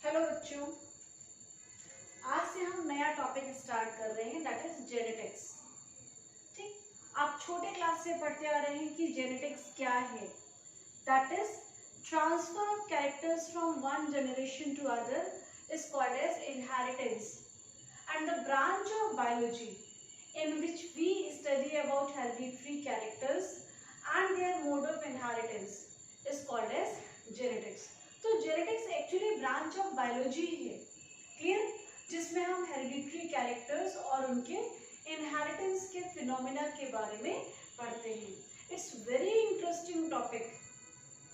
Hello बच्चों, आज से हम नया टॉपिक स्टार्ट कर रहे हैं, दैट इज जेनेटिक्स। ठीक, आप छोटे क्लास से पढ़ते आ रहे हैं कि जेनेटिक्स क्या है। That is transfer of characters from one generation to other is called as inheritance, and the branch of biology in which we study about hereditary characters and their mode of inheritance is called as genetics। तो genetics actually branch of biology है, clear, जिसमें हम hereditary characters और उनके inheritance के phenomena के बारे में पढ़ते हैं। It's very interesting topic.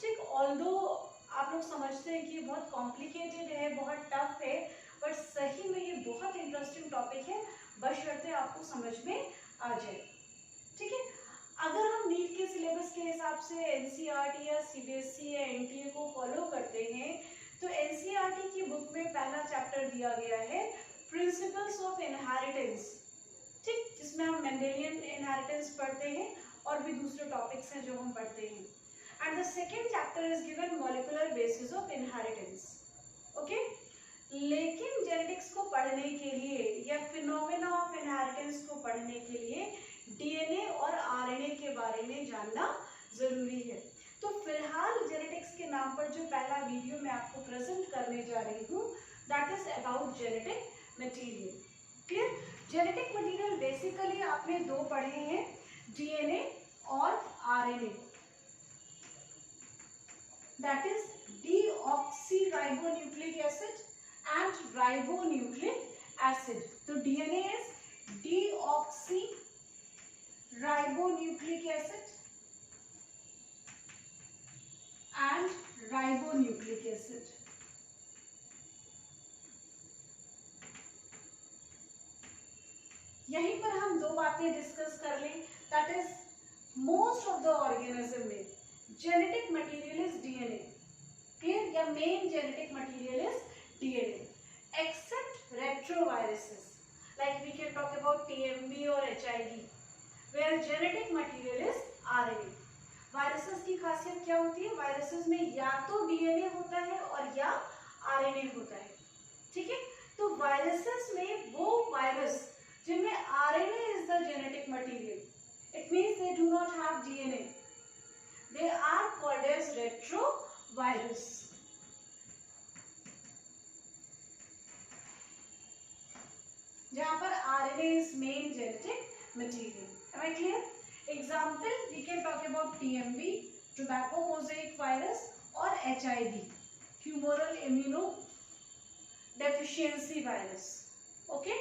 ठीक, ऑल्दो आप लोग समझते हैं कि ये बहुत कॉम्प्लिकेटेड है, बहुत टफ है, बट सही में ये बहुत इंटरेस्टिंग टॉपिक है, बशर्ते आपको समझ में आ जाए। ठीक है, अगर हम नीट के सिलेबस के हिसाब से एनसीईआरटी या सीबीएसई या एनटीए को फॉलो करते हैं तो एनसीईआरटी की बुक में पहला चैप्टर दिया गया है प्रिंसिपल्स ऑफ इनहेरिटेंस। ठीक, जिसमें हम मेंडेलियन इनहेरिटेंस पढ़ते हैं और भी दूसरे टॉपिक्स हैं जो हम पढ़ते हैं। And the second chapter is given molecular basis of inheritance. Okay, लेकिन जेनेटिक्स को पढ़ने के लिए या फिनोमेना ऑफ इनहेरिटेंस को पढ़ने के लिए डीएनए और आरएनए के बारे में जानना जरूरी है। तो फिलहाल जेनेटिक्स के नाम पर जो पहला वीडियो मैं आपको प्रेजेंट करने जा रही हूँ, that is about genetic material. Clear, genetic material basically आपने दो पढ़े हैं, डीएनए और RNA, that is deoxyribonucleic acid and ribonucleic acid। तो DNA is deoxyribonucleic acid and ribonucleic acid। यहीं पर हम दो बातें डिस्कस कर लें, that is most of the organism में genetic material is DNA, clear, या main genetic material is DNA, except retroviruses, like we can talk about TMB or HIV, where genetic material is RNA। Viruses की खासियत क्या होती है, viruses में या तो DNA होता है और या RNA होता है। ठीक है, तो वायरसेस में वो वायरस जिनमें RNA is the genetic material, it means they do not have DNA, they are called as retrovirus। जहाँ पर RNA is main genetic material। Am I clear? Example, we can talk about TMB, tobacco mosaic virus, और HIV, humoral immunodeficiency virus। Okay?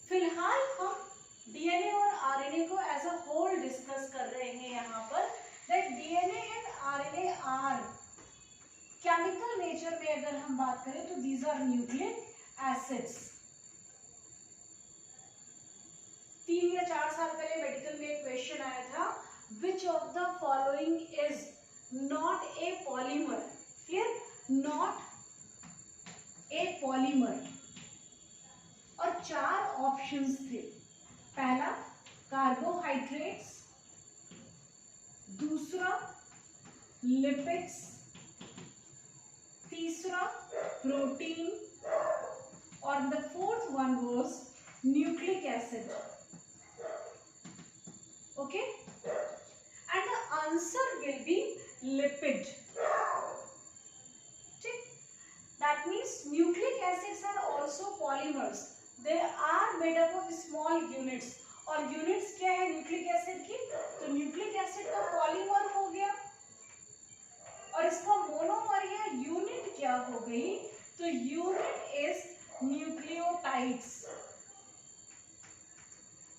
फिलहाल हम DNA और RNA को as a whole discuss कर रहे हैं यहाँ पर, that DNA and RNA are chemical nature में अगर हम बात करें तो these are nucleic acids। 3 या 4 साल पहले मेडिकल में एक क्वेश्चन आया था, which of the following is not a polymer, clear, not a polymer, और 4 ऑप्शंस थे। पहला कार्बोहाइड्रेट्स, दूसरा लिपिड्स, तीसरा प्रोटीन, और the fourth one was nucleic acid. Okay, and the answer will be lipid। ठीक, that means nucleic acids are also polymers, they are made up of small units। और units क्या है nucleic acid की, तो nucleic acid का polymer हो गया, और इसका मोनोमर या यूनिट क्या हो गई, तो unit is nucleotides.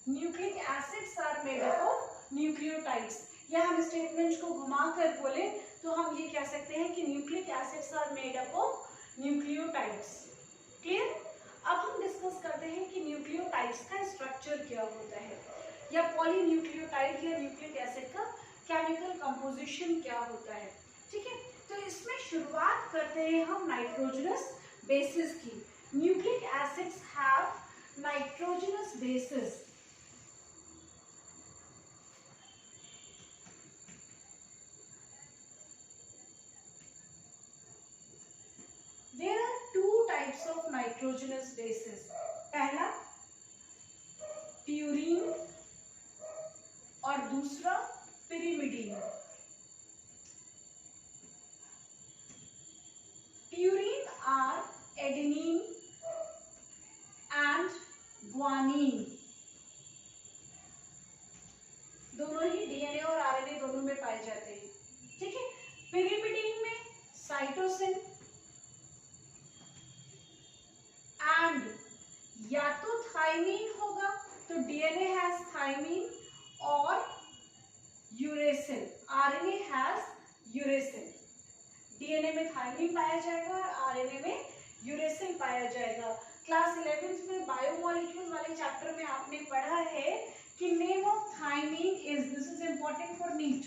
Nucleic acids are made up of nucleotides. या हम स्टेटमेंट को घुमाकर बोले तो हम ये कह सकते हैं कि nucleic acids are made up of nucleotides. Clear, अब हम डिस्कस करते हैं कि न्यूक्लियोटाइड्स का स्ट्रक्चर क्या होता है, या पॉलीन्यूक्लियोटाइड या न्यूक्लिक एसिड का केमिकल कंपोजिशन क्या होता है। ठीक है, तो इसमें शुरुआत करते हैं हम नाइट्रोजनस बेसिस की। Nucleic acids have nitrogenous bases. There are nitrogenous bases. पहला प्यूरीन और दूसरा pyrimidine. Purines are adenine and guanine, दोनों ही डीएनए और आरएनए दोनों में पाए जाते हैं। ठीक है, पिरिमिडीन में साइटोसिन एंड या तो थायमीन होगा, तो डीएनए हैज थायमीन, और uracil, RNA has uracil. DNA में थायमीन पाया जाएगा और आरएनए में यूरेसिल पाया जाएगा। क्लास 11th में बायोमोलिक्यूल वाले चैप्टर में आपने पढ़ा है कि name of thymine is, this is important for NEET,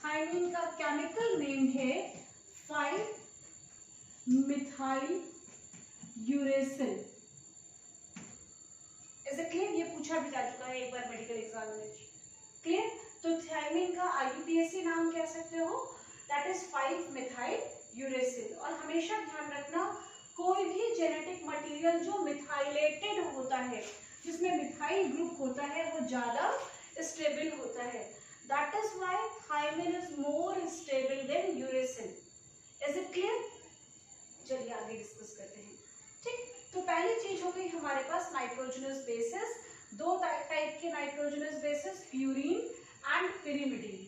thymine का केमिकल नेम है 5-मिथाइल यूरेसिल। Is it clear? ये पूछा भी जा चुका है एक बार मेडिकल एग्जामिनेशन। क्लियर? तो थायमीन का आईयूपीएसी नाम कह सकते हो, दैट इज 5-मिथाइल यूरेसिल। और हमेशा ध्यान रखना, कोई भी जेनेटिक मटेरियल जो मिथाइलेटेड होता है, जिसमें मिथाइल ग्रुप होता है, वो ज्यादा स्टेबल होता है। That is why thymine is more stable than uracil. Is it clear? चलिए आगे डिस्कस करते हैं। ठीक, तो पहली चीज हो गई हमारे पास नाइट्रोजनस बेसिस। दो टाइप के nitrogenous bases, purine and pyrimidine.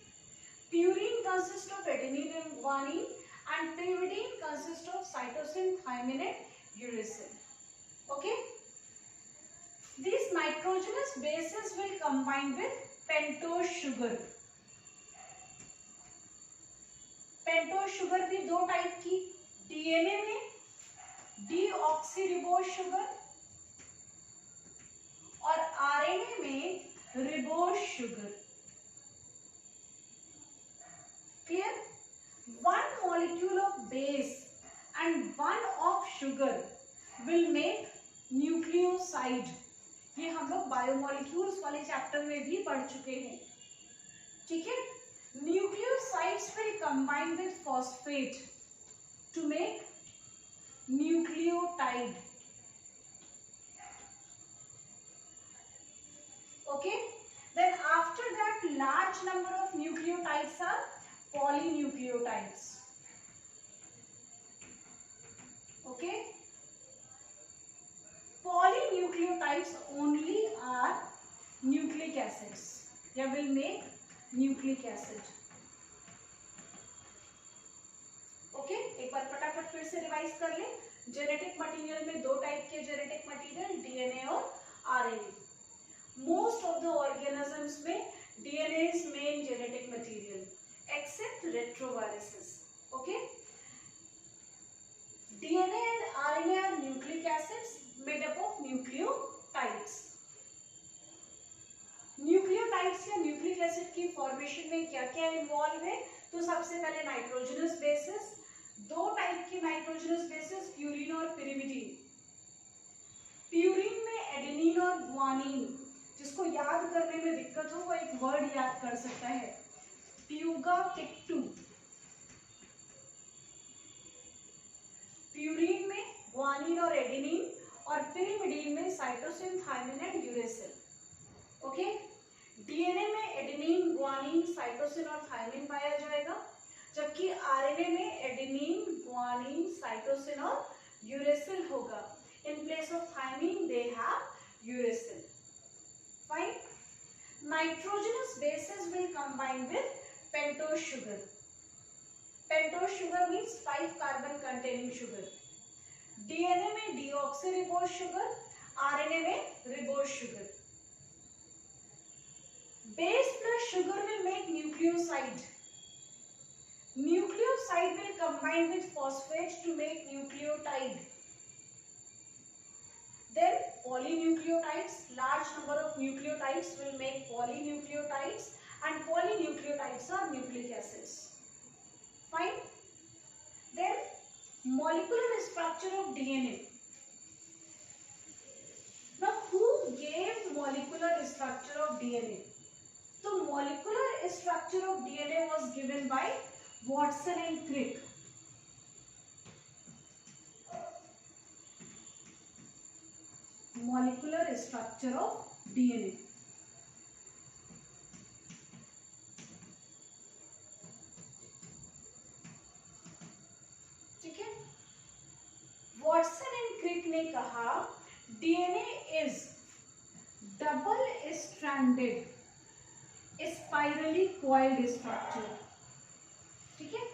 Purine consists of adenine and guanine, and pyrimidine consists of cytosine, thymine, and uracil. Okay? These nitrogenous bases will combine with pentose sugar. Pentose sugar भी दो type की, DNA में डीऑक्सीरिबोज sugar और RNA में ribose sugar. Clear? One molecule of base and one of sugar will make nucleoside. ये हम लोग biomolecules वाले चैप्टर में भी पढ़ चुके हैं। ठीक है, nucleosides will combine with phosphate to make nucleotide. Okay, then after that large number of nucleotides are polynucleotides. Okay, polynucleotides only are nucleic acids. They will make nucleic acid. Okay, एक बार फटाफट फिर से रिवाइज कर ले। Genetic material में दो type के genetic material, DNA और RNA. Most of the organisms में DNA is main genetic material except retroviruses. Okay, DNA and RNA are nucleic acids made up of nucleotides. Nucleotides या nucleic acid की formation में क्या क्या involve है? तो सबसे पहले नाइट्रोजनस बेसिस, दो टाइप के नाइट्रोजनस बेसिस, प्यूरीन और पिरिमिडीन। प्यूरीन में एडेनिन और ग्वानिन, जिसको याद करने में दिक्कत हो वो एक वर्ड याद कर सकता है, प्यूगाकिट्टू। प्यूरीन में ग्वानिन और एडेनिन और पिरिमिडीन में cytosine, thymine and uracil. Okay, DNA में एडेनिन, ग्वानिन, साइटोसिन और थायमिन पाया जाएगा, जबकि आरएनए में एडेनिन, ग्वानिन, साइटोसिन और यूरेसिल होगा। In place of thymine they have uracil. Fine, nitrogenous bases will combine with pentose sugar. Pentose sugar means 5 carbon containing sugar. DNA में deoxyribose sugar, RNA में ribose sugar. Base plus sugar will make nucleoside. Nucleoside will combine with phosphate to make nucleotide. Then polynucleotides, large number of nucleotides will make polynucleotides. And polynucleotides are nucleic acids. Fine. Then molecular structure of DNA. Now who gave molecular structure of DNA? So molecular structure of DNA was given by Watson and Crick. Molecular structure of DNA. ठीक है, Watson and क्रिक ने कहा DNA is double stranded spirally coiled structure. ठीक है,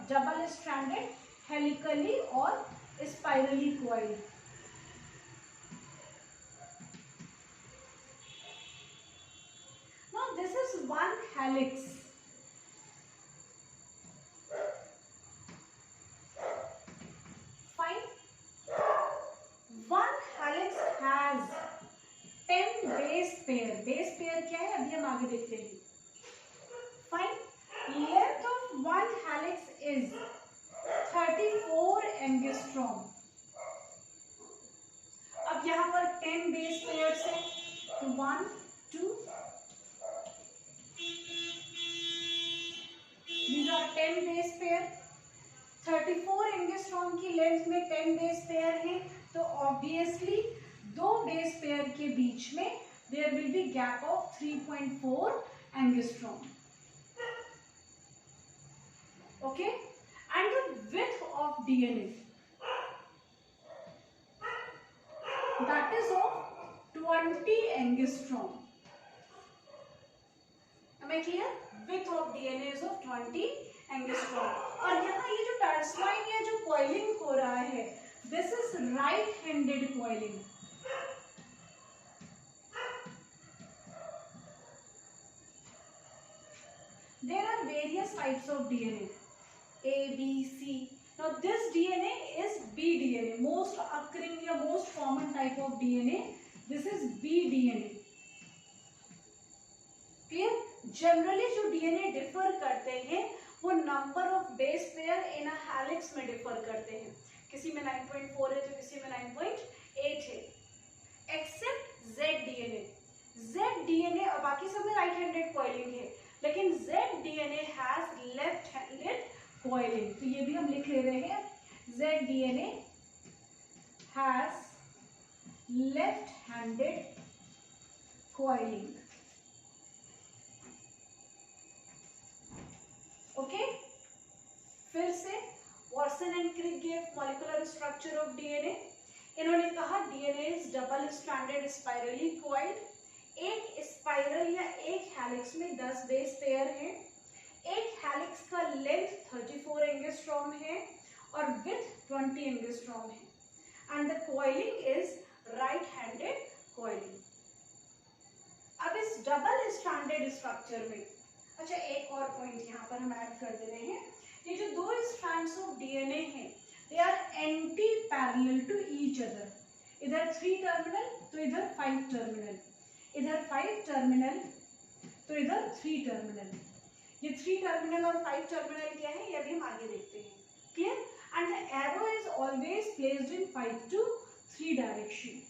double stranded, helically और spirally coiled. Now this is one helix. Fine, one helix has 10 base pair. Base pair क्या है अभी हम आगे देखते हैं। Fine, length of one helix is 34 angstrom. अब यहाँ पर 10 बेस पेयर्स है, तो 1 2 these are 10 base pair. 34 angstrom की लेंथ में 10 बेस पेयर है, तो ऑब्वियसली दो बेस पेयर के बीच में there will be gap of 3.4 angstrom. Okay, and the width of DNA that is of 20 angstrom. Am I clear? Width of DNA is of 20 angstrom. और यहाँ ये जो टर्सलाइन या जो coiling हो रहा है, this is right-handed coiling. There are various types of DNA. A, B, C. Now this DNA is B DNA, most occurring या most common type of DNA. This is B DNA. Clear? Generally जो DNA differ करते हैं वो number of base pair in a helix में differ करते हैं। किसी में 9.4 है तो किसी में 9.8 है। Except Z DNA. Z DNA और बाकी सब में right-handed coiling है, लेकिन Z DNA has left-handed coiling। तो ये भी हम लिख ले रहे हैं, Z DNA has left-handed coiling। Okay, फिर से Watson and Crick give molecular structure of DNA. इन्होंने कहा DNA is double stranded spirally coiled. एक स्पाइरल या एक हेलिक्स में 10 बेस पेयर हैं। एक हेलिक्स का लेंथ 34 एंगस्ट्रॉम है और विड्थ 20 एंगस्ट्रॉम है and the coiling is right handed coiling. अब इस डबल स्ट्रैंडेड स्ट्रक्चर में, अच्छा एक और पॉइंट यहाँ पर हम ऐड कर दे रहे हैं, ये जो दो स्ट्रैंड्स ऑफ डीएनए हैं they are anti parallel to each other. इधर 3 टर्मिनल तो इधर 5 टर्मिनल, इधर 5 टर्मिनल तो इधर 3 टर्मिनल। ये 3 टर्मिनल और 5 टर्मिनल क्या है ये अभी हम आगे देखते हैं। Clear? And the arrow is always placed in 5 to 3 direction.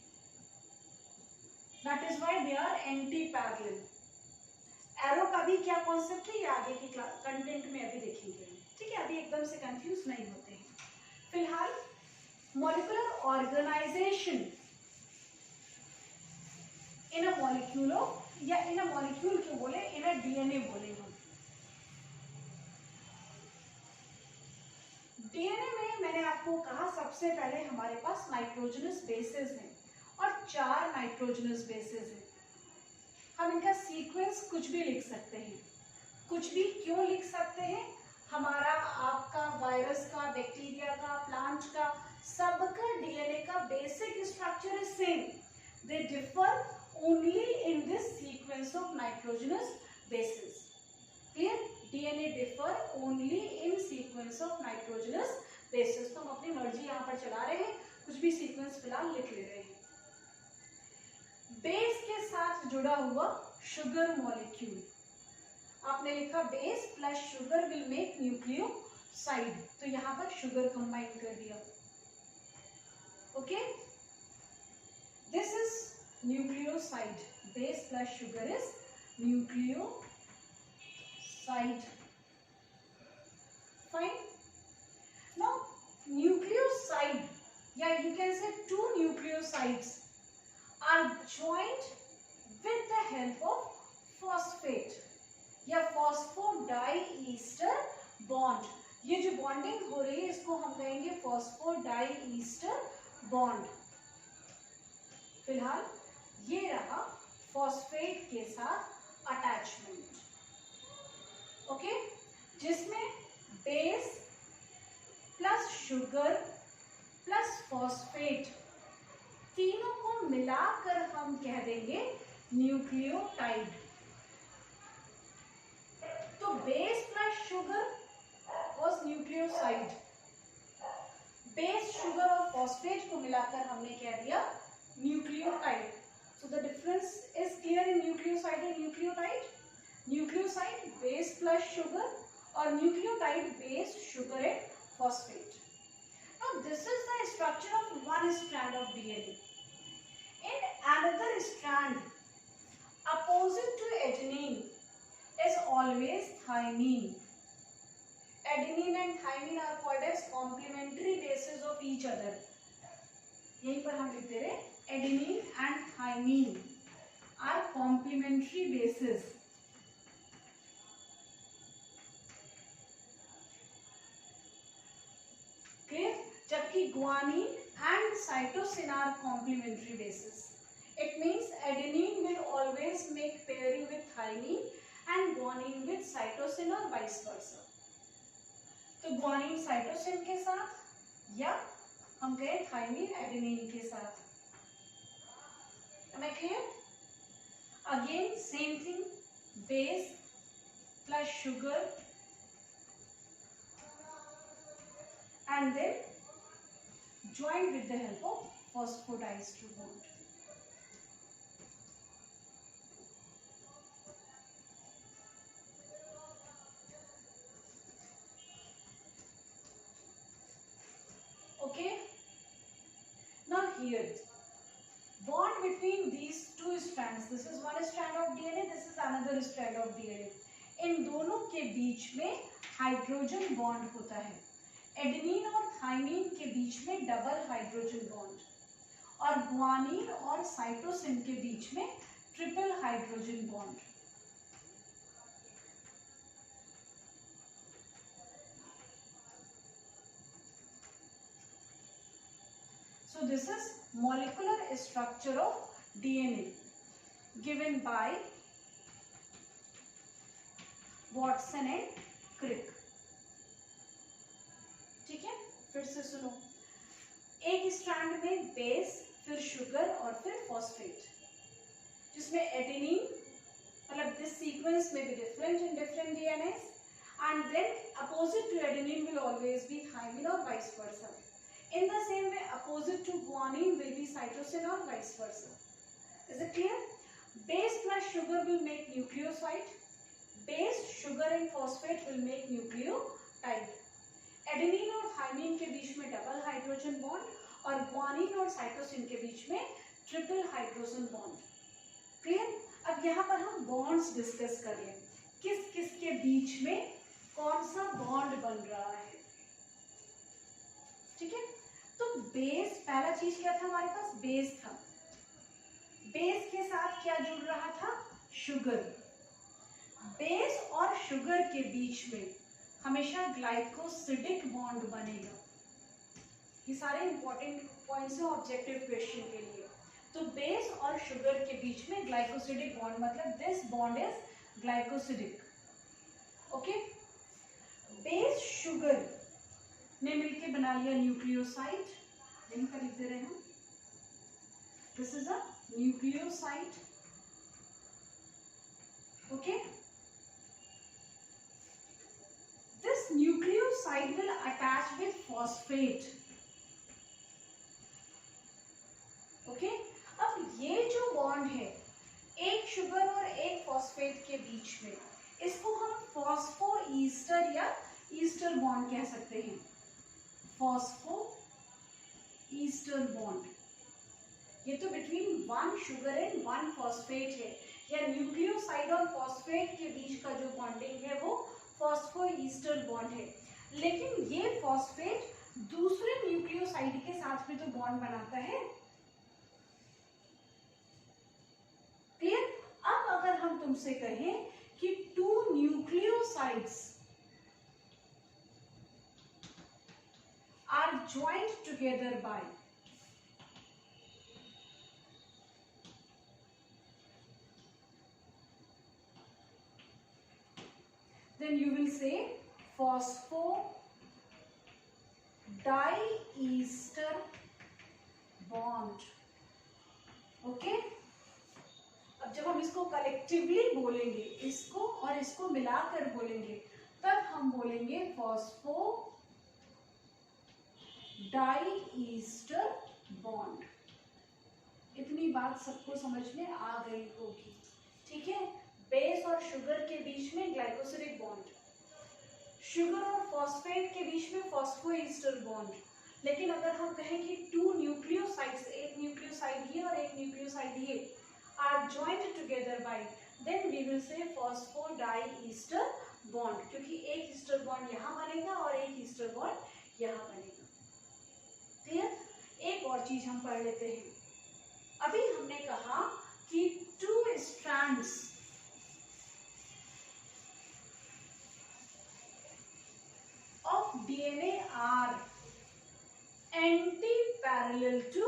That is why they are anti parallel. Arrow का भी क्या कॉन्सेप्ट है ये आगे की कंटेंट में अभी देखेंगे। ठीक है, अभी एकदम से कंफ्यूज नहीं होते हैं। फिलहाल molecular organisation in a molecule या इन अ मॉलिक्यूल क्यों बोले, इन अ डीएनए बोले हम। डीएनए में मैंने आपको कहा सबसे पहले हमारे पास नाइट्रोजनस बेसेस हैं और 4 नाइट्रोजनस बेसेस हैं। हम इनका सीक्वेंस कुछ भी लिख सकते हैं। कुछ भी क्यों लिख सकते हैं? हमारा, आपका, वायरस का, बैक्टीरिया का, प्लांट का, सबका डीएनए का basic structure is same. They differ only in this sequence of nitrogenous bases. Clear? DNA differ only in sequence of nitrogenous bases. तो हम अपनी मर्जी यहाँ पर चला रहे हैं, कुछ भी सीक्वेंस फिलहाल लिख ले रहे हैं। बेस के साथ जुड़ा हुआ शुगर मॉलिक्यूल, आपने लिखा base plus sugar will make nucleoside, तो यहां पर शुगर कंबाइन कर दिया। Okay, this is nucleoside. Base plus sugar is nucleoside. Fine. Now nucleoside या you can say 2 nucleosides joined with the help of phosphate या फॉस्फोडाइईस्टर bond. ये जो bonding हो रही है इसको हम कहेंगे फॉस्फोडाइईस्टर बॉन्ड। फिलहाल ये रहा फॉस्फेट के साथ अटैचमेंट, ओके, जिसमें base plus sugar plus phosphate तीनों को मिलाकर हम कह देंगे न्यूक्लियोटाइड। तो base plus sugar was nucleoside, base sugar और फॉस्फेट को मिलाकर हमने कह दिया nucleotide. So the difference is clear in nucleoside and nucleotide. Nucleoside base plus sugar और nucleotide base sugar and phosphate. Now this is the structure of one strand of DNA. In another strand, opposite to adenine is always thymine. Adenine and thymine are called as complementary bases of each other. यहीं पर हम लिखते रहे adenine and thymine are complementary bases. जबकि guanine and cytosine are complementary bases. It means adenine will always make pairing with thymine and guanine with cytosine or vice versa. तो guanine cytosine के साथ या हम कहें thymine adenine के साथ। Am I clear? Again same thing, base plus sugar and then joined with the help of phosphodiester bond. Okay, now here bond between these two strands, this is one strand of DNA, this is another strand of DNA, इन दोनों के बीच में hydrogen bond होता है। Adenine और thymine के बीच में डबल हाइड्रोजन बॉन्ड और गुआनिन और साइटोसिन के बीच में triple hydrogen bond. So this is molecular structure of DNA given by Watson and Crick। ठीक है, फिर से सुनो, एक स्ट्रैंड में बेस, फिर शुगर और फिर फॉस्फेट, जिसमें एडेनिन मतलब दिस सीक्वेंस में be different in different DNAs and then opposite to adenine will always be thymine और vice versa. In the same way opposite to guanine will be cytosine और vice versa. Is it clear? Base plus sugar will make nucleoside, base sugar and phosphate will make nucleotide. Adenine और thymine के बीच में double hydrogen bond और guanine और cytosine के बीच में ट्रिपल हाइड्रोजन बॉन्ड। क्लियर? अब यहाँ पर हम बॉन्ड्स डिस्कस कर लें, किस किस के बीच में कौन सा बॉन्ड बन रहा है। ठीक है, तो बेस, पहला चीज क्या था हमारे पास? बेस था। बेस के साथ क्या जुड़ रहा था? शुगर। बेस और शुगर के बीच में हमेशा ग्लाइकोसिडिक बॉन्ड बनेगा। ये सारे इंपॉर्टेंट पॉइंट्स हैं ऑब्जेक्टिव क्वेश्चन के लिए। तो बेस और शुगर के बीच में ग्लाइकोसिडिक बॉन्ड, मतलब this bond is glycosidic. Okay, base sugar ने मिलके बना लिया न्यूक्लियोसाइड, यहीं पर लिख दे रहे हैं, this is a nucleoside. Okay, this nucleoside will attach with phosphate। Okay, अब ये जो बॉन्ड है एक शुगर और एक फॉस्फेट के बीच में, इसको हम फॉस्फोईस्टर या ईस्टर बॉन्ड कह सकते हैं। फॉस्फो ईस्टर बॉन्ड, ये तो between one sugar and one phosphate है, या न्यूक्लियोसाइड और फॉस्फेट के बीच का जो बॉन्डिंग है वो फॉस्फोईस्टर बॉन्ड है। लेकिन ये फॉस्फेट दूसरे न्यूक्लियोसाइड के साथ में तो बॉन्ड बनाता है। तुमसे कहें कि two nucleosides are joint together by, then you will say phosphodiester bond. Okay, अब जब हम इसको कलेक्टिवली बोलेंगे, इसको और इसको मिलाकर बोलेंगे, तब हम बोलेंगे फॉस्फोडाइईस्टर बॉन्ड। इतनी बात सबको समझ में आ गई होगी, ठीक है। बेस और शुगर के बीच में ग्लाइकोसिलिक बॉन्ड, शुगर और फॉस्फेट के बीच में फॉस्फोईस्टर बॉन्ड। लेकिन अगर हम कहें कि टू न्यूक्लियोसाइड्स, एक न्यूक्लियोसाइड ये और एक न्यूक्लियोसाइड ये, are joint together by, then we will say phosphodiester bond, क्योंकि एक ईस्टर बॉन्ड यहाँ बनेगा और एक ईस्टर बॉन्ड यहाँ बनेगा। क्लियर? एक और चीज हम पढ़ लेते हैं। अभी हमने कहा कि two strands of DNA are anti parallel to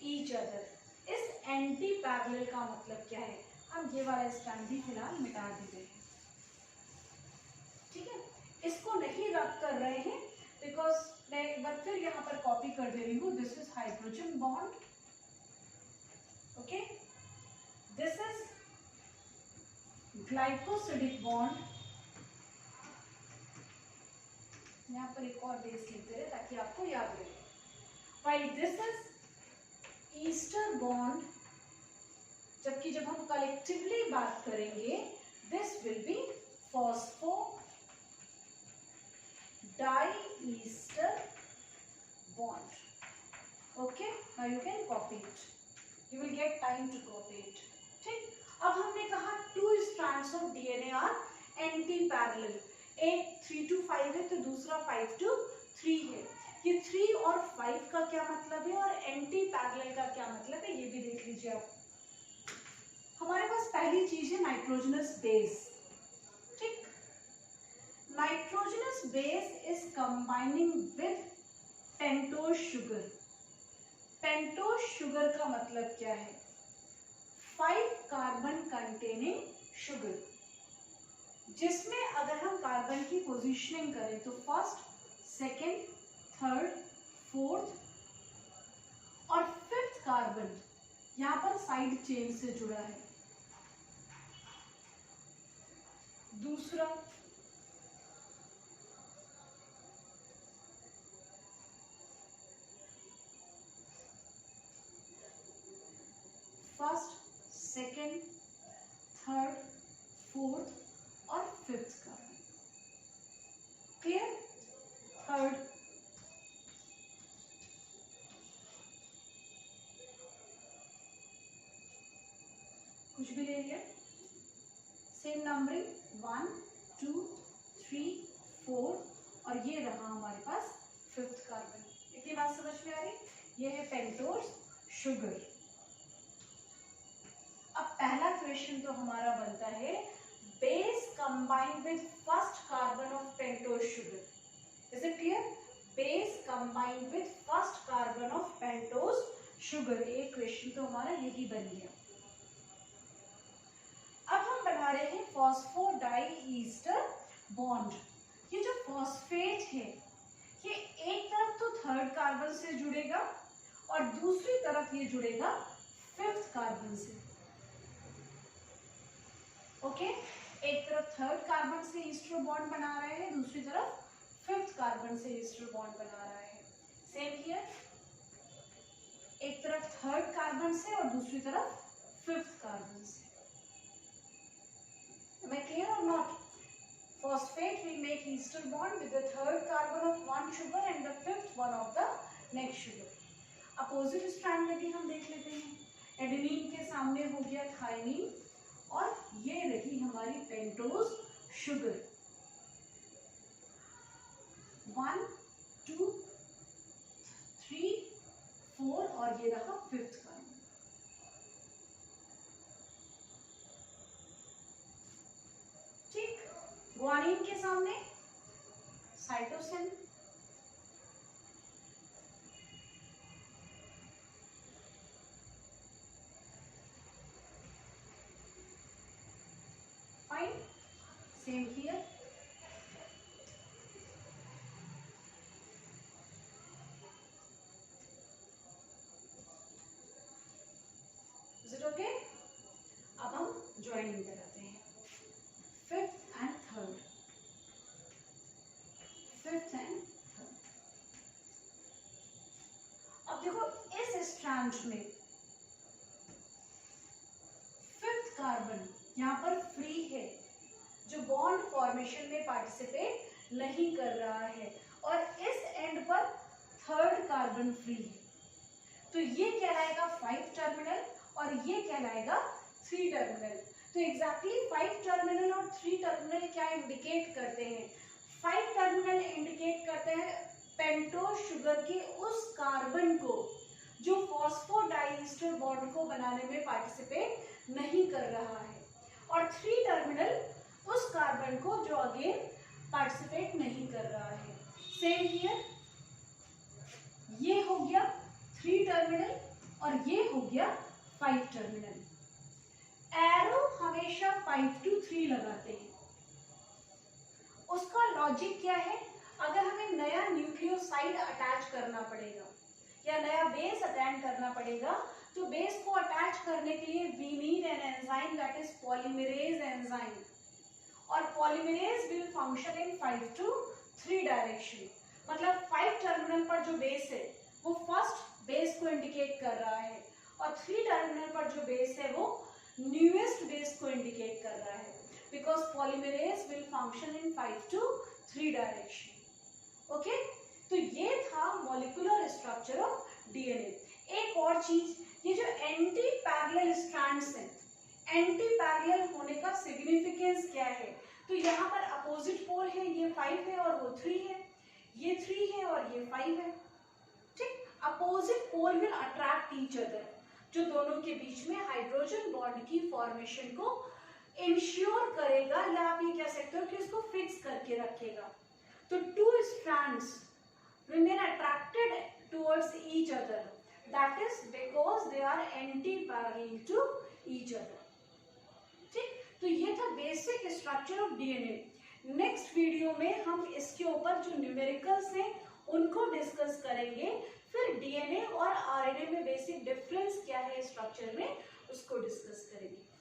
each other. इस एंटी पैरेलल का मतलब क्या है? हम ये वाला स्टैंड भी फिलहाल मिटा देते हैं, ठीक है। इसको नहीं रब कर रहे हैं बिकॉज मैं एक बार फिर यहाँ पर कॉपी कर दे रही हूँ। This is hydrogen bond, okay, this is glycosidic bond. यहाँ पर एक और बेस लिखते रहे ताकि आपको याद रहे। While this is ester bond, जबकि जब हम कलेक्टिवली बात करेंगे this will be phosphodiester bond. Okay, now you can copy it, you will get time to copy it, ठीक। अब हमने कहा two strands of DNA are anti parallel, एक 3 to 5 है तो दूसरा 5 to 3 है। ये 3 और 5 का क्या मतलब है और एंटी पैरेलल का क्या मतलब है, ये भी देख लीजिए आप। हमारे पास पहली चीज है नाइट्रोजनस बेस, ठीक। Nitrogenous base is combining with pentose sugar. Pentose sugar का मतलब क्या है? 5 कार्बन कंटेनिंग शुगर, जिसमें अगर हम कार्बन की पोजीशनिंग करें तो फर्स्ट, सेकेंड, थर्ड, फोर्थ और फिफ्थ कार्बन यहाँ पर साइड चेन से जुड़ा है। दूसरा, फर्स्ट, सेकेंड, थर्ड, फोर्थ और फिफ्थ कार्बन। क्लियर? थर्ड, कुछ भी ले लिया, सेम नंबरिंग 1 2 3 4 और ये रहा हमारे पास फिफ्थ कार्बन। इतनी बात समझ में आ रही? ये है पेंटोज शुगर। अब पहला क्वेश्चन तो हमारा बनता है, base combined with first carbon of pentose sugar. Is it clear? Base combined with first carbon of pentose sugar. एक क्वेश्चन तो हमारा यही बन गया। अब हम बना रहे हैं फॉस्फोडाइईस्टर बॉन्ड। ये जो फॉस्फेट है ये एक तरफ तो थर्ड कार्बन से जुड़ेगा और दूसरी तरफ ये जुड़ेगा फिफ्थ कार्बन से। ओके, एक तरफ थर्ड कार्बन से ईस्टर बॉन्ड बना रहे हैं, दूसरी तरफ फिफ्थ कार्बन से ईस्टर बॉन्ड बना रहा है। सेम हियर, एक तरफ थर्ड कार्बन से और दूसरी तरफ फिफ्थ कार्बन से। Am I clear or not? Phosphate will make ester bond with the third carbon of one sugar and the fifth one of the next sugar. Opposite strand में भी हम देख लेते हैं। एडेनिन के सामने हो गया थाइमिन और ये रही हमारी पेंटोज शुगर। 1 2 3 4 और ये रहा फिफ्थ कार्बन। ग्वानिन के सामने cytosine, fine, same here, is it okay? अब हम ज्वाइनिंग कराते हैं, fifth and third, fifth and third. अब देखो इस स्ट्रैंड में फिफ्थ कार्बन यहाँ पर फ्री है, जो बॉन्ड फॉर्मेशन में पार्टिसिपेट नहीं कर रहा है, और इस एंड पर थर्ड कार्बन फ्री है, तो ये कहलाएगा 5 टर्मिनल और ये कहलाएगा 3 टर्मिनल। तो एग्जैक्टली 5 टर्मिनल और 3 टर्मिनल क्या इंडिकेट करते हैं? 5 टर्मिनल इंडिकेट करते हैं पेंटोज शुगर के उस कार्बन को जो फॉस्फोडाइएस्टर बॉन्ड को बनाने में पार्टिसिपेट नहीं कर रहा है, और 3 टर्मिनल उस कार्बन को जो अगेन पार्टिसिपेट नहीं कर रहा है। सेम हियर, ये हो गया 3 टर्मिनल और ये हो गया 5 टर्मिनल। एरो हमेशा 5 to 3 लगाते हैं। उसका लॉजिक क्या है? अगर हमें नया न्यूक्लियोसाइड अटैच करना पड़ेगा या नया बेस अटैच करना पड़ेगा, तो बेस को अटैच करने के लिए we need an enzyme that is polymerase enzyme, और polymerase will function in 5 to 3 direction. मतलब 5 टर्मिनल पर जो बेस है वो फर्स्ट बेस को इंडिकेट कर रहा है, और 3 टर्मिनल पर जो बेस है वो न्यूएस्ट बेस को इंडिकेट कर रहा है, because polymerase will function in 5 to 3 direction. Okay, तो ये था मॉलिक्यूलर स्ट्रक्चर ऑफ डीएनए। एक और चीज, ये जो एंटी पैरेलल स्ट्रैंड्स हैं, एंटी पैरेलल होने का सिग्निफिकेंस क्या है? तो यहाँ पर अपोजिट पोल है, ये 5 है और वो 3 है, ये 3 है और ये 5 है। ठीक, opposite pole will attract each other, जो दोनों के बीच में हाइड्रोजन बॉन्ड की फॉर्मेशन को इंश्योर करेगा, या आप ये कह सकते हो कि इसको फिक्स करके रखेगा। तो 2 strands remain attracted towards each other, that is because they are anti-parallel to each other। ठीक, तो ये था basic structure of DNA. Next video में हम इसके ऊपर जो न्यूमेरिकल्स हैं उनको डिस्कस करेंगे, फिर डीएनए और आरएनए में बेसिक डिफरेंस क्या है स्ट्रक्चर में उसको डिस्कस करेंगे।